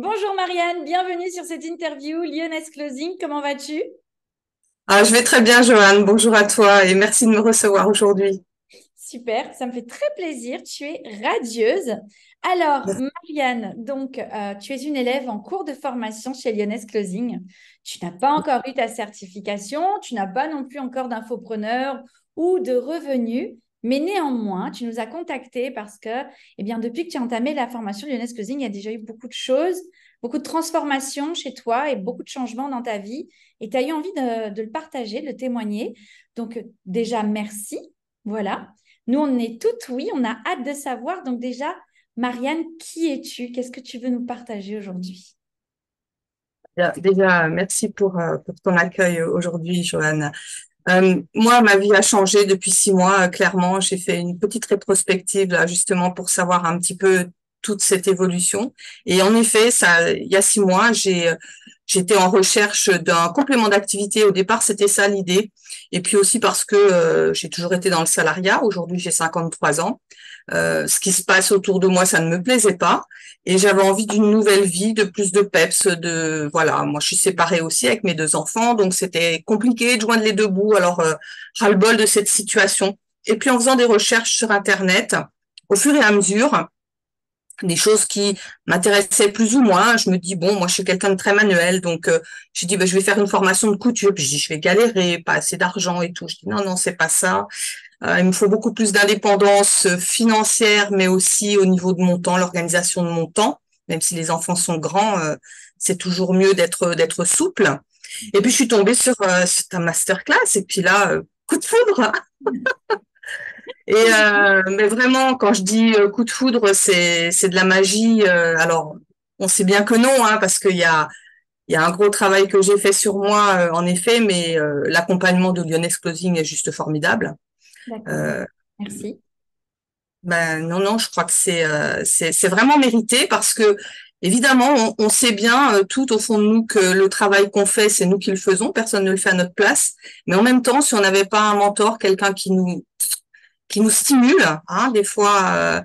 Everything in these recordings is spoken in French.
Bonjour Marianne, bienvenue sur cette interview Lyonnaise Closing. Comment vas-tu? Je vais très bien, Johan. Bonjour à toi et merci de me recevoir aujourd'hui. Super, ça me fait très plaisir. Tu es radieuse. Alors, Marianne, tu es une élève en cours de formation chez Lyonnaise Closing. Tu n'as pas encore eu ta certification, tu n'as pas non plus encore d'infopreneur ou de revenus, mais néanmoins, tu nous as contactés parce que, depuis que tu as entamé la formation Lyonnaise Closing, il y a déjà eu beaucoup de choses, beaucoup de transformations chez toi et beaucoup de changements dans ta vie. Et tu as eu envie de le partager, de le témoigner. Déjà, merci. Voilà. Nous, on est toutes oui, on a hâte de savoir. Donc déjà, Marianne, qui es-tu? Qu'est-ce que tu veux nous partager aujourd'hui? Déjà, merci pour ton accueil aujourd'hui, Johan. Moi, ma vie a changé depuis 6 mois. Clairement, j'ai fait une petite rétrospective là, justement pour savoir un petit peu toute cette évolution. Et en effet, il y a 6 mois, j'étais en recherche d'un complément d'activité. Au départ, c'était ça l'idée. Et puis aussi parce que j'ai toujours été dans le salariat. Aujourd'hui, j'ai 53 ans. Ce qui se passe autour de moi, ça ne me plaisait pas. Et j'avais envie d'une nouvelle vie, de plus de peps, voilà. Moi, je suis séparée aussi avec mes 2 enfants, donc c'était compliqué de joindre les deux bouts. Alors, ras-le-bol de cette situation. Et puis, en faisant des recherches sur Internet, au fur et à mesure, des choses qui m'intéressaient plus ou moins. Je me dis, bon, moi, je suis quelqu'un de très manuel, donc j'ai dit, ben, je vais faire une formation de couture. Puis je dis, je vais galérer, pas assez d'argent et tout. Je dis, non, non, c'est pas ça. Il me faut beaucoup plus d'indépendance financière, mais aussi au niveau de mon temps, l'organisation de mon temps. Même si les enfants sont grands, c'est toujours mieux d'être souple. Et puis je suis tombée sur ta masterclass et puis là, coup de foudre. Mais vraiment, quand je dis coup de foudre, c'est de la magie. Alors, on sait bien que non, hein, parce qu'il y a un gros travail que j'ai fait sur moi, en effet, mais l'accompagnement de Lyonnaise Closing est juste formidable. D'accord, Euh, merci. Ben non, non, je crois que c'est vraiment mérité parce que évidemment, on sait bien tout au fond de nous que le travail qu'on fait, c'est nous qui le faisons, personne ne le fait à notre place. Mais en même temps, si on n'avait pas un mentor, quelqu'un qui nous stimule, hein, des fois,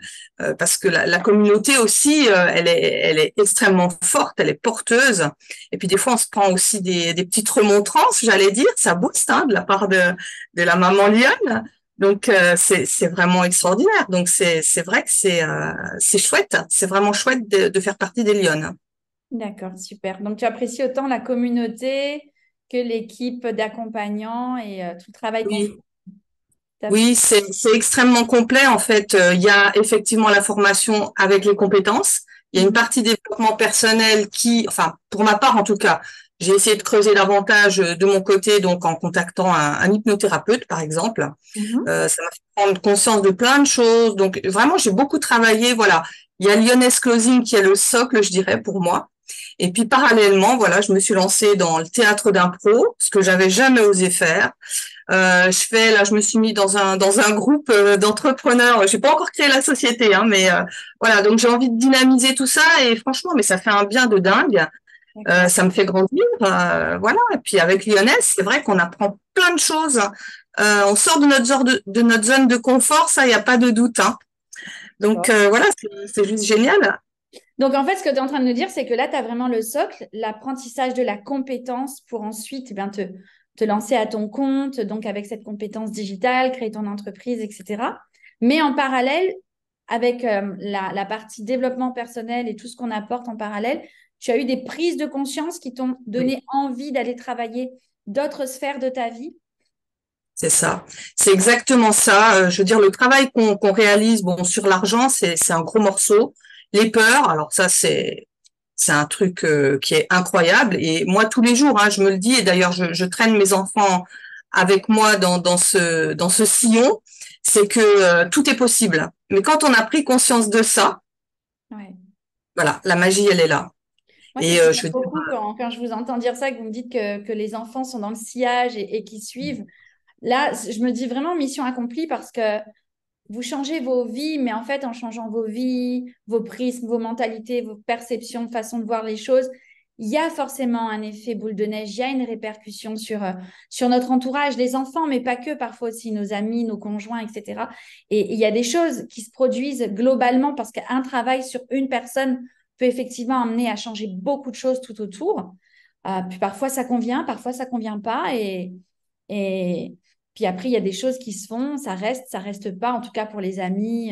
parce que la communauté aussi, elle est extrêmement forte, elle est porteuse. Et puis des fois, on se prend aussi des petites remontrances, j'allais dire, ça booste hein, de la part de la maman lionne. Donc c'est vraiment extraordinaire. Donc c'est vrai que c'est chouette, c'est vraiment chouette de faire partie des lionnes. D'accord, super. Donc, tu apprécies autant la communauté que l'équipe d'accompagnants et tout le travail qu'on fait. Oui, Top. oui, c'est extrêmement complet en fait. Il y a effectivement la formation avec les compétences. Il y a une Mhm. partie développement personnel qui, enfin, pour ma part en tout cas, j'ai essayé de creuser davantage de mon côté, donc en contactant un hypnothérapeute par exemple. Mhm. Ça m'a fait prendre conscience de plein de choses. Donc vraiment, j'ai beaucoup travaillé. Voilà, il y a Lyonnaise Closing qui est le socle, je dirais, pour moi. Et puis parallèlement, voilà, je me suis lancée dans le théâtre d'impro, ce que j'avais jamais osé faire. Là, je me suis mis dans un groupe d'entrepreneurs. J'ai pas encore créé la société, hein, mais voilà. Donc j'ai envie de dynamiser tout ça et franchement, mais ça fait un bien de dingue. D'accord. Ça me fait grandir, voilà. Et puis avec Lyonnaise, c'est vrai qu'on apprend plein de choses. On sort de notre zone de confort, ça, il n'y a pas de doute, hein. Donc voilà, c'est juste génial. Donc, en fait, ce que tu es en train de nous dire, c'est que là, tu as vraiment le socle, l'apprentissage de la compétence pour ensuite te lancer à ton compte, donc avec cette compétence digitale, créer ton entreprise, etc. Mais en parallèle, avec la partie développement personnel et tout ce qu'on apporte en parallèle, tu as eu des prises de conscience qui t'ont Oui, donné envie d'aller travailler d'autres sphères de ta vie. c'est ça. C'est exactement ça. Je veux dire, le travail qu'on réalise, bon, sur l'argent, c'est un gros morceau. Les peurs, alors ça, c'est un truc qui est incroyable. Et moi, tous les jours, hein, je me le dis, et d'ailleurs, je traîne mes enfants avec moi dans ce sillon, c'est que tout est possible. Mais quand on a pris conscience de ça, Ouais. voilà, la magie, elle est là. Moi, c'est Et ce que je j'aime veux dire, beaucoup quand je vous entends dire ça, que vous me dites que les enfants sont dans le sillage et qui suivent. Là, je me dis vraiment mission accomplie parce que vous changez vos vies, mais en fait, en changeant vos vies, vos prismes, vos mentalités, vos perceptions, façon de voir les choses, il y a forcément un effet boule de neige, il y a une répercussion sur notre entourage, les enfants, mais pas que, parfois aussi nos amis, nos conjoints, etc. Et il y a des choses qui se produisent globalement parce qu'un travail sur une personne peut effectivement amener à changer beaucoup de choses tout autour. Puis parfois, parfois, ça convient pas. Et puis après, il y a des choses qui se font, ça reste pas, en tout cas pour les amis.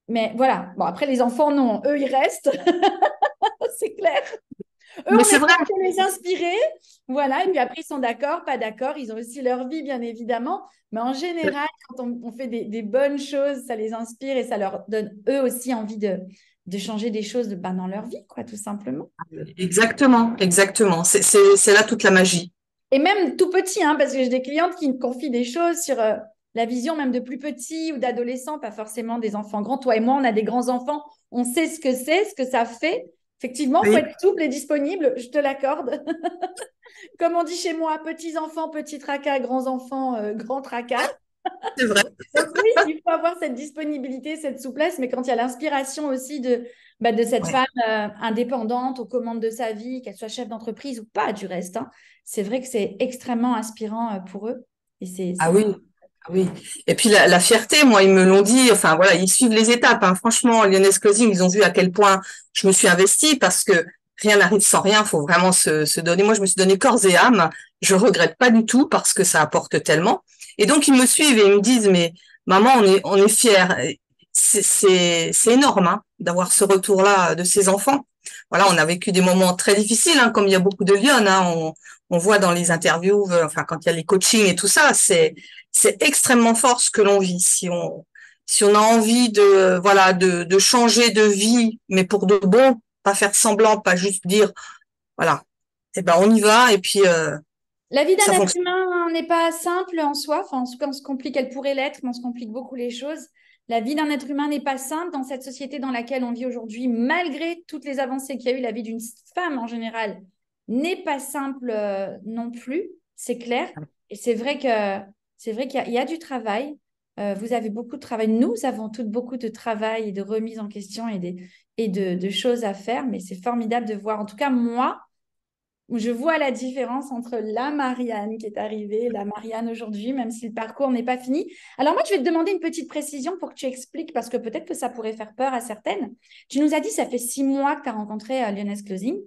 Mais voilà. Bon, après, les enfants, non. Eux, ils restent. C'est clair. Eux, Mais on c'est est vrai. là pour les inspirer. Voilà. Et puis après, ils sont d'accord, pas d'accord. Ils ont aussi leur vie, bien évidemment. Mais en général, quand on fait des bonnes choses, ça les inspire et ça leur donne eux aussi envie de changer des choses dans leur vie, quoi, tout simplement. Exactement, exactement. C'est là toute la magie. Et même tout petit, hein, parce que j'ai des clientes qui me confient des choses sur la vision même de plus petits ou d'adolescents, pas forcément des enfants grands. Toi et moi, on a des grands-enfants, on sait ce que c'est, ce que ça fait. Effectivement, il faut Oui, être souple et disponible, je te l'accorde. Comme on dit chez moi, petits enfants, petit tracas, grands enfants, grand tracas. c'est vrai. Donc oui, il faut avoir cette disponibilité, cette souplesse, mais quand il y a l'inspiration aussi de cette Ouais. femme indépendante aux commandes de sa vie, qu'elle soit chef d'entreprise ou pas du reste, hein, c'est vrai que c'est extrêmement inspirant pour eux. Et Ah oui, ah oui. Et puis la fierté, moi, ils me l'ont dit, enfin voilà, ils suivent les étapes, hein. Franchement, Lyonnaise Closing, ils ont vu à quel point je me suis investie parce que rien n'arrive sans rien, faut vraiment se donner. Moi, je me suis donné corps et âme, je regrette pas du tout parce que ça apporte tellement. Et donc, ils me suivent et ils me disent, mais maman, on est fiers. C'est énorme, hein, d'avoir ce retour-là de ces enfants. Voilà, on a vécu des moments très difficiles, hein, comme il y a beaucoup de Lyon, hein, on voit dans les interviews, enfin quand il y a les coachings et tout ça, c'est extrêmement fort ce que l'on vit. Si on a envie de voilà de changer de vie, mais pour de bon, pas faire semblant, pas juste dire voilà, eh ben on y va et puis La vie d'un ça être fonctionne. humain n'est pas simple en soi. Enfin, en tout cas, on se complique, elle pourrait l'être, mais on se complique beaucoup les choses. La vie d'un être humain n'est pas simple dans cette société dans laquelle on vit aujourd'hui, malgré toutes les avancées qu'il y a eu. La vie d'une femme en général n'est pas simple non plus, c'est clair. Et c'est vrai qu'il y a du travail. Vous avez beaucoup de travail. Nous avons toutes beaucoup de travail et de remise en question de choses à faire, mais c'est formidable de voir. En tout cas, moi où je vois la différence entre la Marianne qui est arrivée et la Marianne aujourd'hui, même si le parcours n'est pas fini. Alors moi, je vais te demander une petite précision pour que tu expliques, parce que peut-être que ça pourrait faire peur à certaines. Tu nous as dit, ça fait 6 mois que tu as rencontré Lyonnaise Closing.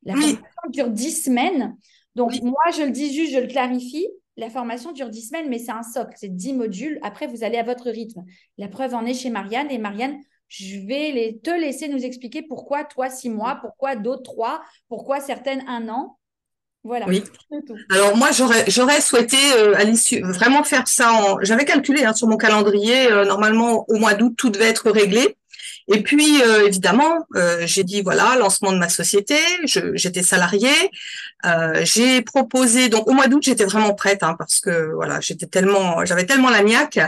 La Oui, formation dure 10 semaines. Donc oui, moi, je le dis juste, je le clarifie. La formation dure 10 semaines, mais c'est un socle, c'est 10 modules. Après, vous allez à votre rythme. La preuve en est chez Marianne. Et Marianne, je vais te laisser nous expliquer pourquoi toi 6 mois, pourquoi d'autres 3, pourquoi certaines 1 an. Voilà, oui. c'est tout. Alors moi j'aurais souhaité à l'issue vraiment faire ça j'avais calculé hein, sur mon calendrier normalement au mois d'août tout devait être réglé. Et puis, évidemment, j'ai dit, voilà, lancement de ma société, j'étais salariée, j'ai proposé, donc au mois d'août, j'étais vraiment prête, hein, parce que, voilà, j'avais tellement la niaque.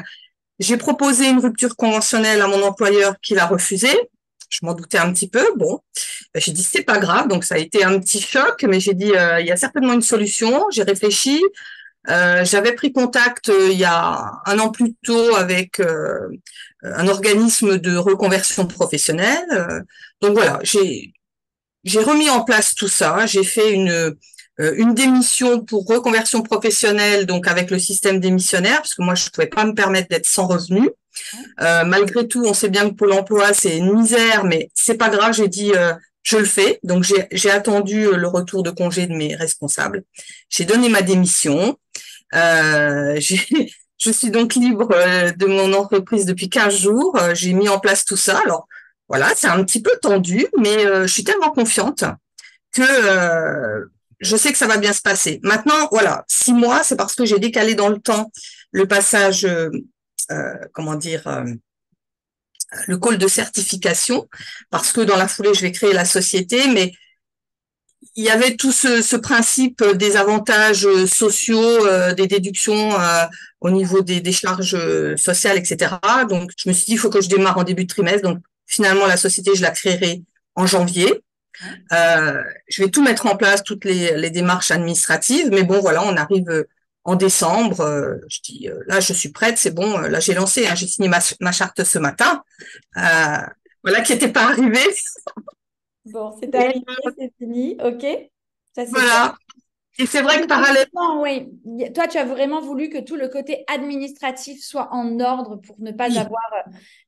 J'ai proposé une rupture conventionnelle à mon employeur qui l'a refusé. Je m'en doutais un petit peu. Bon, j'ai dit, c'est pas grave. Donc, ça a été un petit choc, mais j'ai dit, il y a certainement une solution. J'ai réfléchi. J'avais pris contact il y a un an plus tôt avec un organisme de reconversion professionnelle. Donc voilà, j'ai remis en place tout ça. J'ai fait une démission pour reconversion professionnelle, donc avec le système démissionnaire, parce que moi je ne pouvais pas me permettre d'être sans revenu. Malgré tout, on sait bien que Pôle Emploi c'est une misère, mais c'est pas grave. J'ai dit je le fais. Donc j'ai attendu le retour de congé de mes responsables. J'ai donné ma démission. Je suis donc libre de mon entreprise depuis 15 jours. J'ai mis en place tout ça. Alors voilà, c'est un petit peu tendu, mais je suis tellement confiante que je sais que ça va bien se passer. Maintenant, voilà, 6 mois, c'est parce que j'ai décalé dans le temps le passage, comment dire, le call de certification, parce que dans la foulée, je vais créer la société, mais il y avait tout ce principe des avantages sociaux, des déductions au niveau des charges sociales, etc. Donc, je me suis dit, il faut que je démarre en début de trimestre. Donc, finalement, la société, je la créerai en janvier. Ouais. Je vais tout mettre en place, toutes les démarches administratives. Mais bon, voilà, on arrive en décembre. Je dis, là, je suis prête, c'est bon. Là, j'ai lancé, hein, j'ai signé ma charte ce matin. Euh, voilà, qui n'était pas arrivé. Bon, c'est Et arrivé, c'est fini. OK. Ça, c'est top. voilà. Et c'est vrai que parallèlement, Non, oui. Toi, tu as vraiment voulu que tout le côté administratif soit en ordre pour ne pas oui, avoir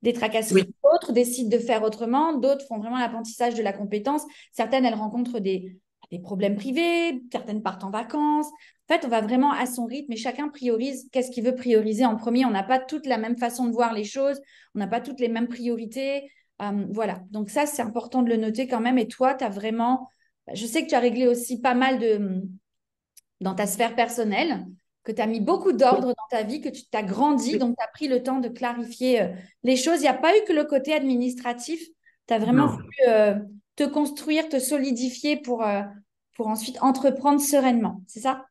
des tracasseries. oui, D'autres décident de faire autrement, d'autres font vraiment l'apprentissage de la compétence. Certaines, elles rencontrent des problèmes privés, certaines partent en vacances. En fait, on va vraiment à son rythme et chacun priorise qu'est-ce qu'il veut prioriser en premier. On n'a pas toutes la même façon de voir les choses, on n'a pas toutes les mêmes priorités. Voilà, donc ça, c'est important de le noter quand même. Et toi, tu as vraiment, je sais que tu as réglé aussi pas mal dans ta sphère personnelle, que tu as mis beaucoup d'ordre dans ta vie, que tu t'as grandi, oui, donc tu as pris le temps de clarifier les choses. Il n'y a pas eu que le côté administratif. Tu as vraiment voulu non. te construire, te solidifier pour ensuite entreprendre sereinement. C'est ça?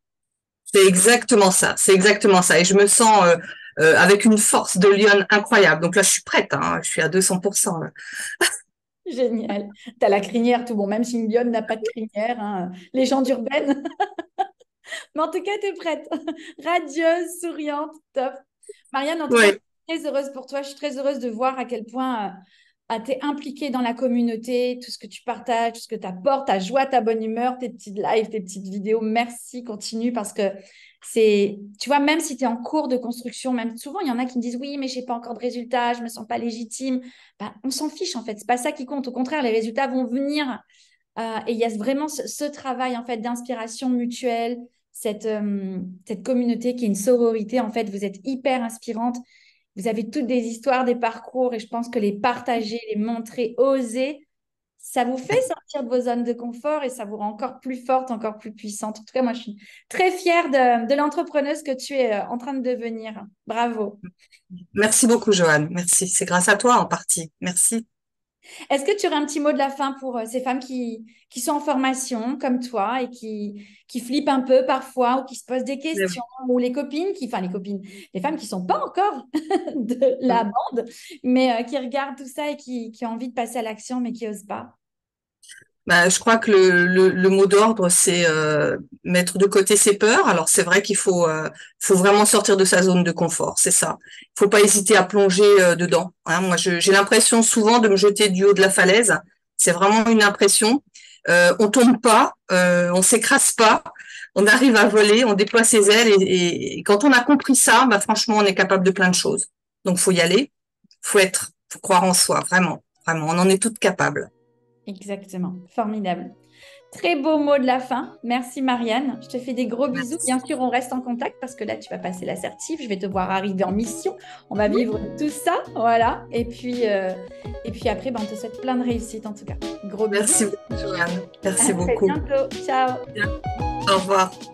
C'est exactement ça. C'est exactement ça. Et je me sens avec une force de lionne incroyable. Donc là, je suis prête. Hein, je suis à 200%. Là. Génial. Tu as la crinière, tout bon, même si une lionne n'a pas de crinière, hein, légende urbaine. Mais en tout cas, tu es prête. Radieuse, souriante, top. Marianne, en tout cas, Ouais. je suis très heureuse pour toi. Je suis très heureuse de voir à quel point tu es impliquée dans la communauté, tout ce que tu partages, tout ce que tu apportes, ta joie, ta bonne humeur, tes petites lives, tes petites vidéos. Merci, continue parce que tu vois, même si tu es en cours de construction, même souvent, il y en a qui me disent oui, mais je n'ai pas encore de résultats, je ne me sens pas légitime. Ben, on s'en fiche en fait, c'est pas ça qui compte. Au contraire, les résultats vont venir. Et il y a vraiment ce travail en fait d'inspiration mutuelle, cette communauté qui est une sororité. En fait, vous êtes hyper inspirante. Vous avez toutes des histoires, des parcours, et je pense que les partager, les montrer, oser, ça vous fait sortir de vos zones de confort et ça vous rend encore plus forte, encore plus puissante. En tout cas, moi, je suis très fière de l'entrepreneuse que tu es en train de devenir. Bravo. Merci beaucoup, Joanne. Merci. C'est grâce à toi en partie. Merci. Est-ce que tu aurais un petit mot de la fin pour ces femmes qui sont en formation comme toi et qui flippent un peu parfois ou qui se posent des questions ou les copines enfin les copines, les femmes qui sont pas encore de la bande, mais qui regardent tout ça et qui ont envie de passer à l'action mais qui osent pas? Bah, je crois que le mot d'ordre, c'est mettre de côté ses peurs. Alors c'est vrai qu'il faut vraiment sortir de sa zone de confort, c'est ça. Il faut pas hésiter à plonger dedans. Hein. Moi, j'ai l'impression souvent de me jeter du haut de la falaise. C'est vraiment une impression. On tombe pas, on s'écrase pas, on arrive à voler, on déploie ses ailes et quand on a compris ça, bah franchement, on est capable de plein de choses. Donc faut y aller, faut croire en soi, vraiment, vraiment. On en est toutes capables. Exactement, formidable. Très beau mot de la fin. Merci Marianne. Je te fais des gros bisous. Merci. Bien sûr, on reste en contact parce que là, tu vas passer l'assertif. Je vais te voir arriver en mission. On va vivre tout ça. Voilà. Et puis après, ben, on te souhaite plein de réussite en tout cas. Gros bisous. Merci beaucoup, Joanne. À Merci très beaucoup. bientôt. Ciao. Au revoir.